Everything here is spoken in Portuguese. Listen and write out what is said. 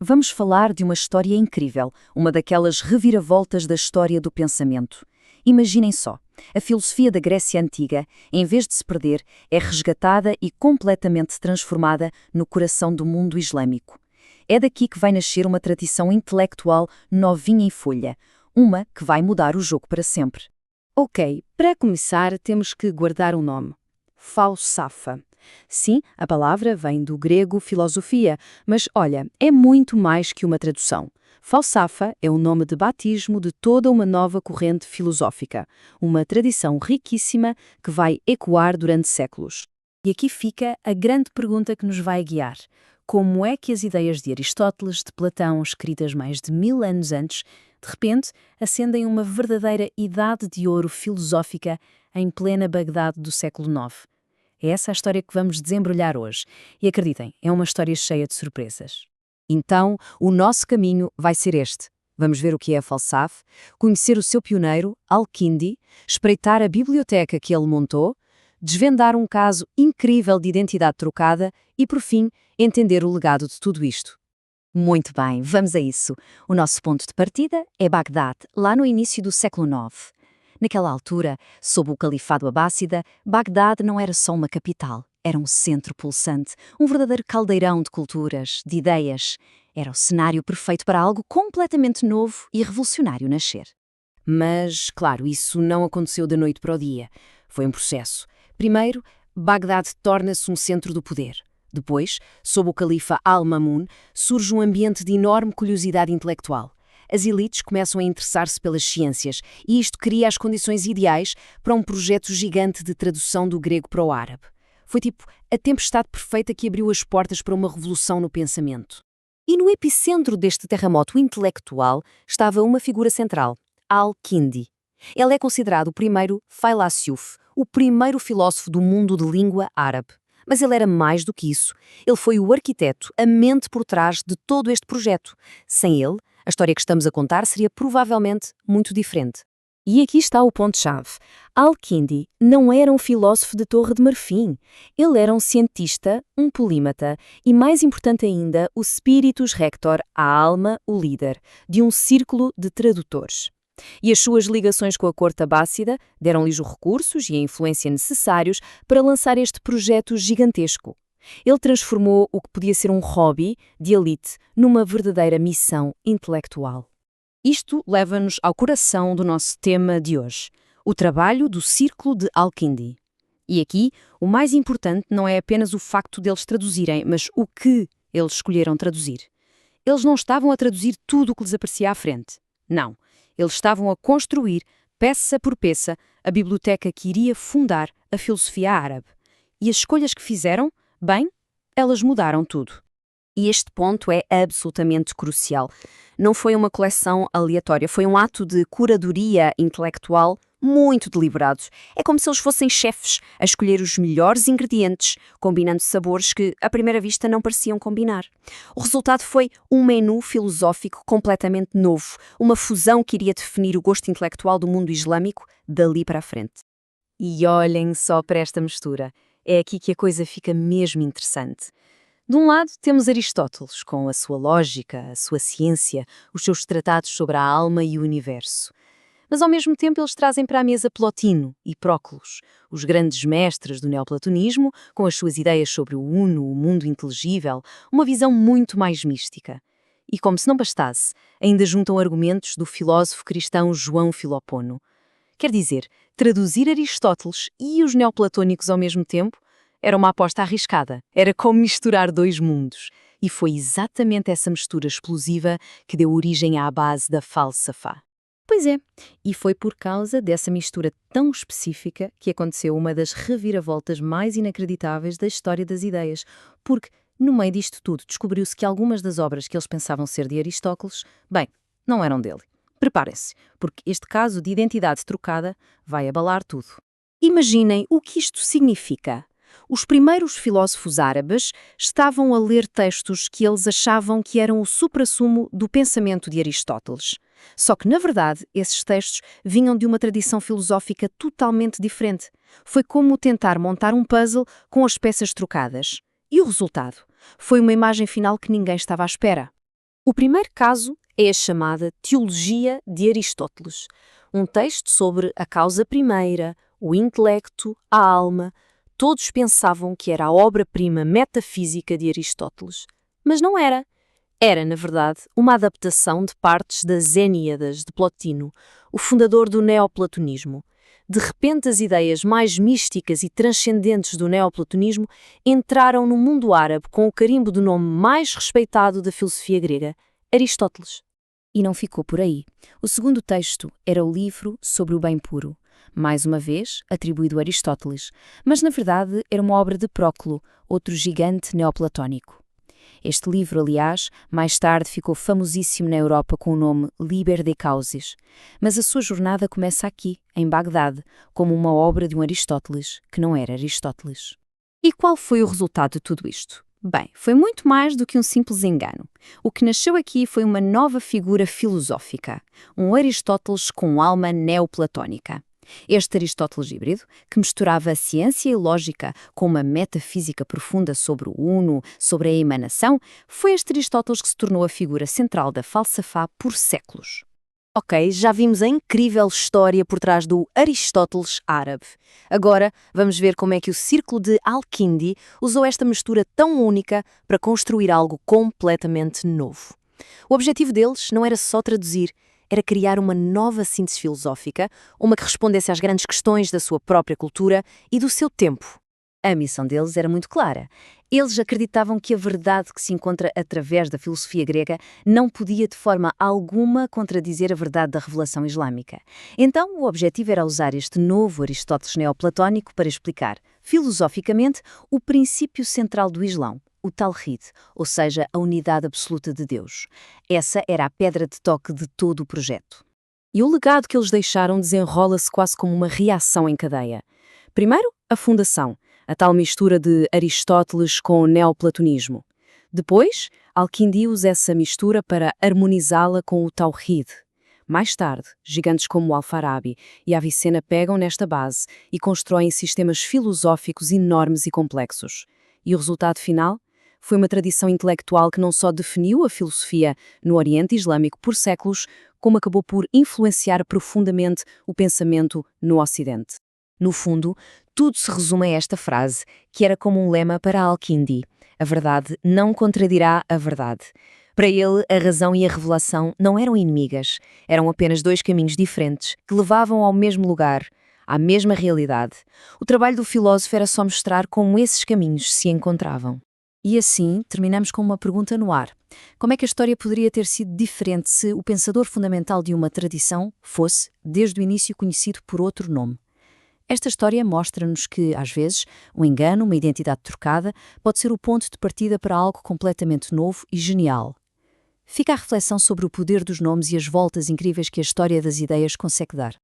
vamos falar de uma história incrível, uma daquelas reviravoltas da história do pensamento. Imaginem só, a filosofia da Grécia Antiga, em vez de se perder, é resgatada e completamente transformada no coração do mundo islâmico. É daqui que vai nascer uma tradição intelectual novinha em folha, uma que vai mudar o jogo para sempre. Ok, para começar temos que guardar um nome. Falsafa. Sim, a palavra vem do grego filosofia, mas olha, é muito mais que uma tradução. Falsafa é o nome de batismo de toda uma nova corrente filosófica, uma tradição riquíssima que vai ecoar durante séculos. E aqui fica a grande pergunta que nos vai guiar. Como é que as ideias de Aristóteles, de Platão, escritas mais de 1000 anos antes, de repente acendem uma verdadeira idade de ouro filosófica em plena Bagdade do século IX? É essa a história que vamos desembrulhar hoje. E acreditem, é uma história cheia de surpresas. Então, o nosso caminho vai ser este. Vamos ver o que é a Falsafa, conhecer o seu pioneiro, Al-Kindi, espreitar a biblioteca que ele montou, desvendar um caso incrível de identidade trocada e, por fim, entender o legado de tudo isto. Muito bem, vamos a isso. O nosso ponto de partida é Bagdade, lá no início do século IX. Naquela altura, sob o Califado Abássida, Bagdade não era só uma capital, era um centro pulsante, um verdadeiro caldeirão de culturas, de ideias. Era o cenário perfeito para algo completamente novo e revolucionário nascer. Mas, claro, isso não aconteceu da noite para o dia. Foi um processo. Primeiro, Bagdade torna-se um centro do poder. Depois, sob o califa Al-Mamun, surge um ambiente de enorme curiosidade intelectual. As elites começam a interessar-se pelas ciências e isto cria as condições ideais para um projeto gigante de tradução do grego para o árabe. Foi tipo a tempestade perfeita que abriu as portas para uma revolução no pensamento. E no epicentro deste terremoto intelectual estava uma figura central, Al-Kindi. Ele é considerado o primeiro Failasuf, o primeiro filósofo do mundo de língua árabe. Mas ele era mais do que isso. Ele foi o arquiteto, a mente por trás de todo este projeto. Sem ele, a história que estamos a contar seria provavelmente muito diferente. E aqui está o ponto-chave. Al-Kindi não era um filósofo de Torre de Marfim. Ele era um cientista, um polímata e, mais importante ainda, o spiritus rector, a alma, o líder, de um círculo de tradutores. E as suas ligações com a corte abássida deram-lhes os recursos e a influência necessários para lançar este projeto gigantesco. Ele transformou o que podia ser um hobby de elite numa verdadeira missão intelectual. Isto leva-nos ao coração do nosso tema de hoje, o trabalho do Círculo de Al-Kindi. E aqui, o mais importante não é apenas o facto deles traduzirem, mas o que eles escolheram traduzir. Eles não estavam a traduzir tudo o que lhes aparecia à frente. Não. Eles estavam a construir, peça por peça, a biblioteca que iria fundar a filosofia árabe. E as escolhas que fizeram, bem, elas mudaram tudo. E este ponto é absolutamente crucial. Não foi uma coleção aleatória, foi um ato de curadoria intelectual muito deliberado. É como se eles fossem chefes a escolher os melhores ingredientes, combinando sabores que, à primeira vista, não pareciam combinar. O resultado foi um menu filosófico completamente novo, uma fusão que iria definir o gosto intelectual do mundo islâmico dali para a frente. E olhem só para esta mistura. É aqui que a coisa fica mesmo interessante. De um lado, temos Aristóteles, com a sua lógica, a sua ciência, os seus tratados sobre a alma e o universo. Mas, ao mesmo tempo, eles trazem para a mesa Plotino e Próclus, os grandes mestres do neoplatonismo, com as suas ideias sobre o uno, o mundo inteligível, uma visão muito mais mística. E, como se não bastasse, ainda juntam argumentos do filósofo cristão João Filopono. Quer dizer, traduzir Aristóteles e os neoplatônicos ao mesmo tempo era uma aposta arriscada, era como misturar dois mundos. E foi exatamente essa mistura explosiva que deu origem à base da Falsafa. Pois é, e foi por causa dessa mistura tão específica que aconteceu uma das reviravoltas mais inacreditáveis da história das ideias, porque, no meio disto tudo, descobriu-se que algumas das obras que eles pensavam ser de Aristóteles, bem, não eram dele. Preparem-se, porque este caso de identidade trocada vai abalar tudo. Imaginem o que isto significa. Os primeiros filósofos árabes estavam a ler textos que eles achavam que eram o suprassumo do pensamento de Aristóteles. Só que, na verdade, esses textos vinham de uma tradição filosófica totalmente diferente. Foi como tentar montar um puzzle com as peças trocadas. E o resultado? Foi uma imagem final que ninguém estava à espera. O primeiro caso é a chamada Teologia de Aristóteles, um texto sobre a causa primeira, o intelecto, a alma. Todos pensavam que era a obra-prima metafísica de Aristóteles, mas não era. Era, na verdade, uma adaptação de partes das Eníadas de Plotino, o fundador do neoplatonismo. De repente, as ideias mais místicas e transcendentes do neoplatonismo entraram no mundo árabe com o carimbo do nome mais respeitado da filosofia grega, Aristóteles. E não ficou por aí. O segundo texto era o livro sobre o bem puro, mais uma vez atribuído a Aristóteles, mas na verdade era uma obra de Próclo, outro gigante neoplatónico. Este livro, aliás, mais tarde ficou famosíssimo na Europa com o nome Liber de Causis, mas a sua jornada começa aqui, em Bagdade, como uma obra de um Aristóteles, que não era Aristóteles. E qual foi o resultado de tudo isto? Bem, foi muito mais do que um simples engano. O que nasceu aqui foi uma nova figura filosófica, um Aristóteles com alma neoplatónica. Este Aristóteles híbrido, que misturava a ciência e lógica com uma metafísica profunda sobre o uno, sobre a emanação, foi este Aristóteles que se tornou a figura central da falsafá por séculos. Ok, já vimos a incrível história por trás do Aristóteles árabe. Agora vamos ver como é que o Círculo de Al-Kindi usou esta mistura tão única para construir algo completamente novo. O objetivo deles não era só traduzir, era criar uma nova síntese filosófica, uma que respondesse às grandes questões da sua própria cultura e do seu tempo. A missão deles era muito clara. Eles acreditavam que a verdade que se encontra através da filosofia grega não podia de forma alguma contradizer a verdade da revelação islâmica. Então, o objetivo era usar este novo Aristóteles neoplatónico para explicar, filosoficamente, o princípio central do Islão, o Tawhid, ou seja, a unidade absoluta de Deus. Essa era a pedra de toque de todo o projeto. E o legado que eles deixaram desenrola-se quase como uma reação em cadeia. Primeiro, a fundação, a tal mistura de Aristóteles com o neoplatonismo. Depois, Al-Kindi usa essa mistura para harmonizá-la com o Tawhid. Mais tarde, gigantes como o Al-Farabi e Avicena pegam nesta base e constroem sistemas filosóficos enormes e complexos. E o resultado final? Foi uma tradição intelectual que não só definiu a filosofia no Oriente Islâmico por séculos, como acabou por influenciar profundamente o pensamento no Ocidente. No fundo, tudo se resume a esta frase, que era como um lema para Al-Kindi: a verdade não contradirá a verdade. Para ele, a razão e a revelação não eram inimigas, eram apenas dois caminhos diferentes que levavam ao mesmo lugar, à mesma realidade. O trabalho do filósofo era só mostrar como esses caminhos se encontravam. E assim, terminamos com uma pergunta no ar. Como é que a história poderia ter sido diferente se o pensador fundamental de uma tradição fosse, desde o início, conhecido por outro nome? Esta história mostra-nos que, às vezes, um engano, uma identidade trocada, pode ser o ponto de partida para algo completamente novo e genial. Fica a reflexão sobre o poder dos nomes e as voltas incríveis que a história das ideias consegue dar.